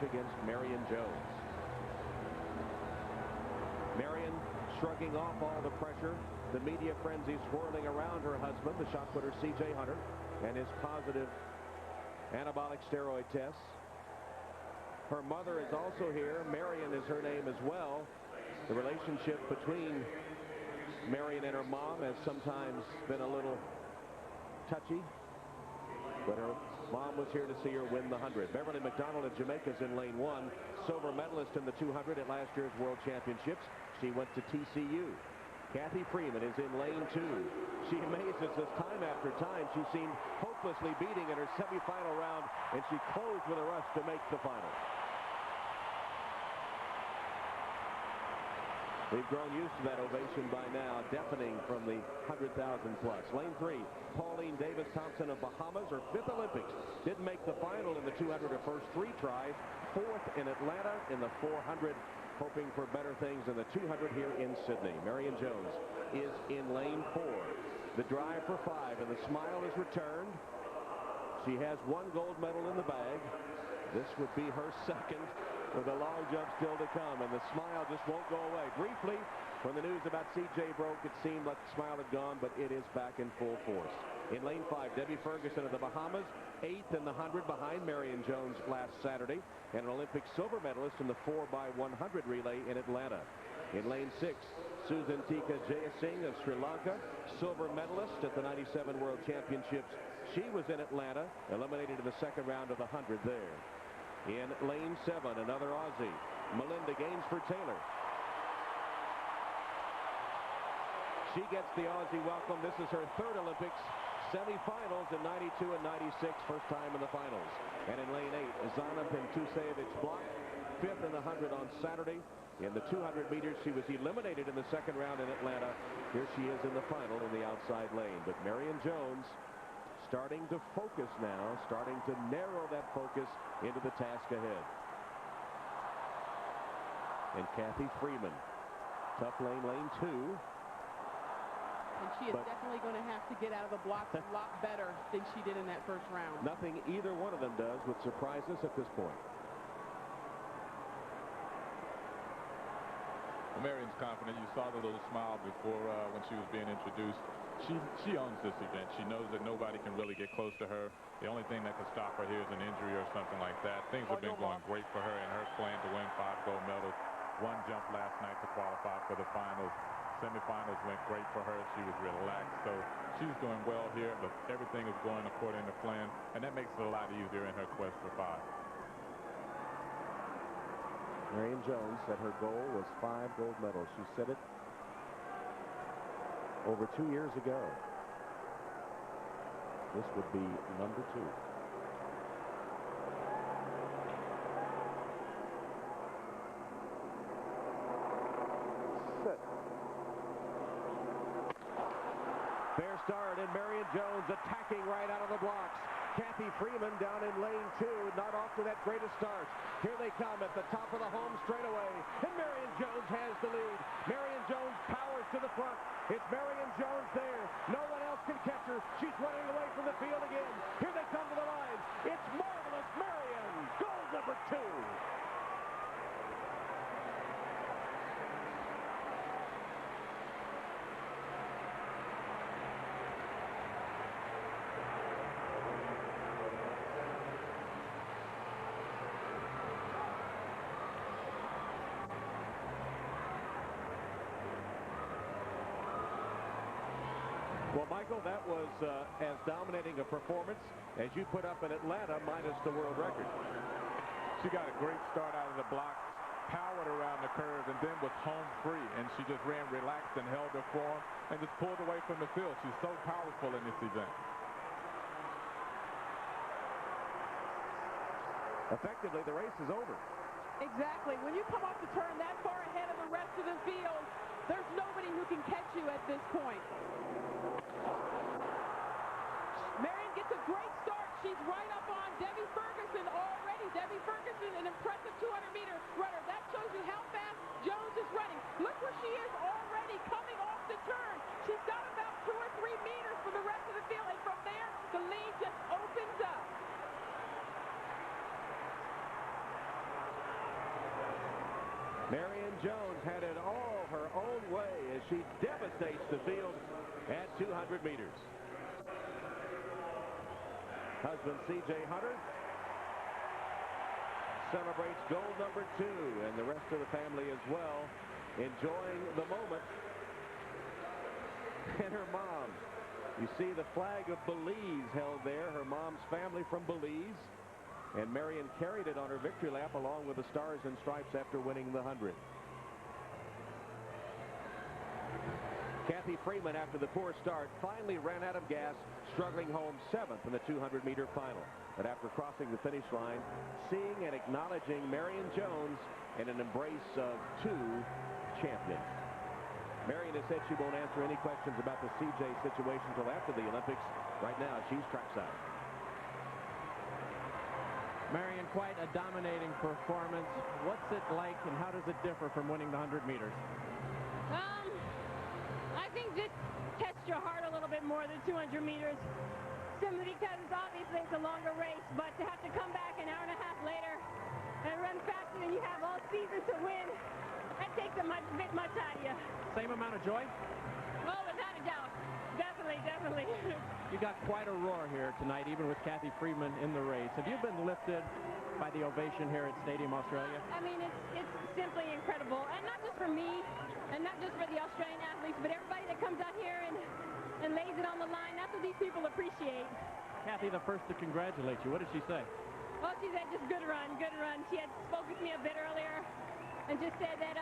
against Marion Jones. Marion shrugging off all the pressure, the media frenzy swirling around her husband, the shot putter C.J. Hunter, and his positive anabolic steroid tests. Her mother is also here. Marion is her name as well. The relationship between Marion and her mom has sometimes been a little touchy, but her mom was here to see her win the 100. Beverly McDonald of Jamaica is in lane 1, silver medalist in the 200 at last year's World Championships. She went to TCU. Kathy Freeman is in lane 2. She amazes us time after time. She seemed hopelessly beating in her semifinal round, and she closed with a rush to make the final. We've grown used to that ovation by now, deafening from the 100,000 plus. Lane 3, Pauline Davis-Thompson of Bahamas, her 5th Olympics. Didn't make the final in the 200 her first 3 tries. 4th in Atlanta in the 400, hoping for better things in the 200 here in Sydney. Marion Jones is in lane 4. The drive for 5, and the smile is returned. She has 1 gold medal in the bag. This would be her 2nd, with a long jump still to come, and the smile just won't go away. Briefly, when the news about C.J. broke, it seemed like the smile had gone, but it is back in full force. In lane 5, Debbie Ferguson of the Bahamas, 8th in the 100 behind Marion Jones last Saturday, and an Olympic silver medalist in the 4x100 relay in Atlanta. In lane 6, Susanthika Jayasinha of Sri Lanka, silver medalist at the 97 World Championships. She was in Atlanta, eliminated in the 2nd round of the 100 there. In lane 7, another Aussie, Melinda Gainsford-Taylor. She gets the Aussie welcome. This is her 3rd Olympics, semifinals in 92 and 96, first time in the finals. And in lane 8, Zana Pentusevich-Block, 5th in the 100 on Saturday. In the 200 meters, she was eliminated in the 2nd round in Atlanta. Here she is in the final in the outside lane. But Marion Jones starting to focus now, starting to narrow that focus into the task ahead. And Kathy Freeman, tough lane, lane 2. And she is definitely going to have to get out of the blocks a lot better than she did in that first round. Nothing either one of them does would surprise us at this point. Well, Marion's confident. You saw the little smile before when she was being introduced. She owns this event. She knows that nobody can really get close to her. The only thing that could stop her here is an injury or something like that. Things have been going great for her and her plan to win 5 gold medals. 1 jump last night to qualify for the finals. Semifinals went great for her. She was relaxed, so she's doing well here, but everything is going according to plan, and that makes it a lot easier in her quest for 5. Marion Jones said her goal was 5 gold medals. She said it over 2 years ago. This would be number 2. Fair start, and Marion Jones attacking right out of the blocks. Kathy Freeman down in lane 2, not off to that greatest start. Here they come at the top of the home straightaway, and Marion Jones has the lead. Marion Jones powers to the front. It's Marion Jones there. No one else can catch her. She's running away from the field again. Here they come to the line. It's marvelous Marion. Goal number 2. Well, Michael, that was as dominating a performance as you put up in Atlanta, minus the world record. She got a great start out of the block, powered around the curve, and then was home free. And she just ran relaxed and held her form and just pulled away from the field. She's so powerful in this event. Effectively, the race is over. Exactly. When you come off the turn that far ahead of the rest of the field, there's nobody who can catch you at this point. Marion gets a great start. She's right up on Debbie Ferguson already. Debbie Ferguson, an impressive 200-meter runner. That shows you how fast Jones is running. Look where she is already coming off the turn. She's got about 2 or 3 meters for the rest of the field, and from there, the lead just opens up. Marion Jones had it all her own way as she devastates the field at 200 meters. Husband C.J. Hunter celebrates gold number 2, and the rest of the family as well, enjoying the moment. And her mom, you see the flag of Belize held there, her mom's family from Belize. And Marion carried it on her victory lap along with the Stars and Stripes after winning the 100. Kathy Freeman, after the poor start, finally ran out of gas, struggling home 7th in the 200-meter final. But after crossing the finish line, seeing and acknowledging Marion Jones in an embrace of 2 champions. Marion has said she won't answer any questions about the CJ situation until after the Olympics. Right now, she's trackside. Marion, quite a dominating performance. What's it like, and how does it differ from winning the 100 meters? I think just test your heart a little bit more than 200 meters. Simply because obviously it's a longer race, but to have to come back an hour and a half later and run faster than you have all season to win, that takes a bit much out of you. Same amount of joy? Oh, without a doubt. Definitely. You got quite a roar here tonight, even with Kathy Freeman in the race. Have you been lifted by the ovation here at Stadium Australia? I mean, it's simply incredible. And not just for me, and not just for the Australian athletes, but everybody that comes out here and lays it on the line. That's what these people appreciate. Kathy, the first to congratulate you. What did she say? Well, she said just good run. She had spoken to me a bit earlier and just said that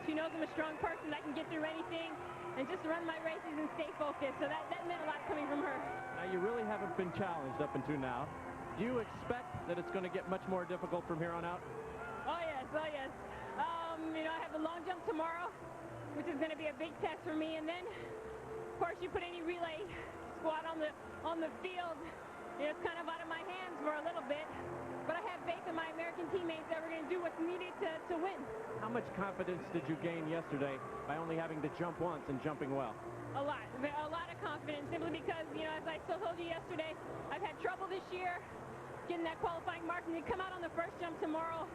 she knows I'm a strong person, that I can get through anything, and just run my races and stay focused. So that meant a lot coming from her. Now, you really haven't been challenged up until now. Do you expect that it's going to get much more difficult from here on out? Oh, yes. You know, I have a long jump tomorrow, which is going to be a big test for me. And then, of course, you put any relay squad on the field, you know, it's kind of out of my hands for a little bit. But I have faith in my American teammates that we're going to do what's needed to win. How much confidence did you gain yesterday by only having to jump once and jumping well? A lot of confidence, simply because, you know, as I told you yesterday, I've had trouble this year getting that qualifying mark, and to come out on the first jump tomorrow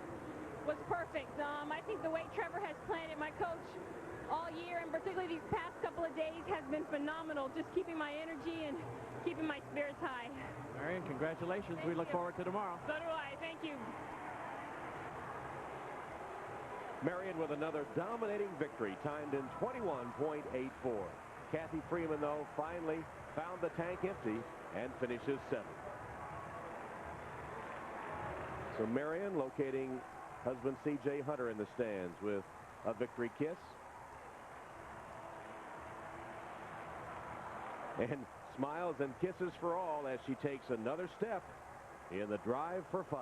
was perfect. I think the way Trevor has planned it, my coach, all year, and particularly these past couple of days, has been phenomenal, just keeping my energy and keeping my spirits high. Marion, congratulations. Thank we look you. forward to tomorrow. So do I. Thank you. Marion with another dominating victory, timed in 21.84. Kathy Freeman, though, finally found the tank empty and finishes 7th. So Marion locating husband C.J. Hunter in the stands with a victory kiss. And smiles and kisses for all as she takes another step in the drive for 5.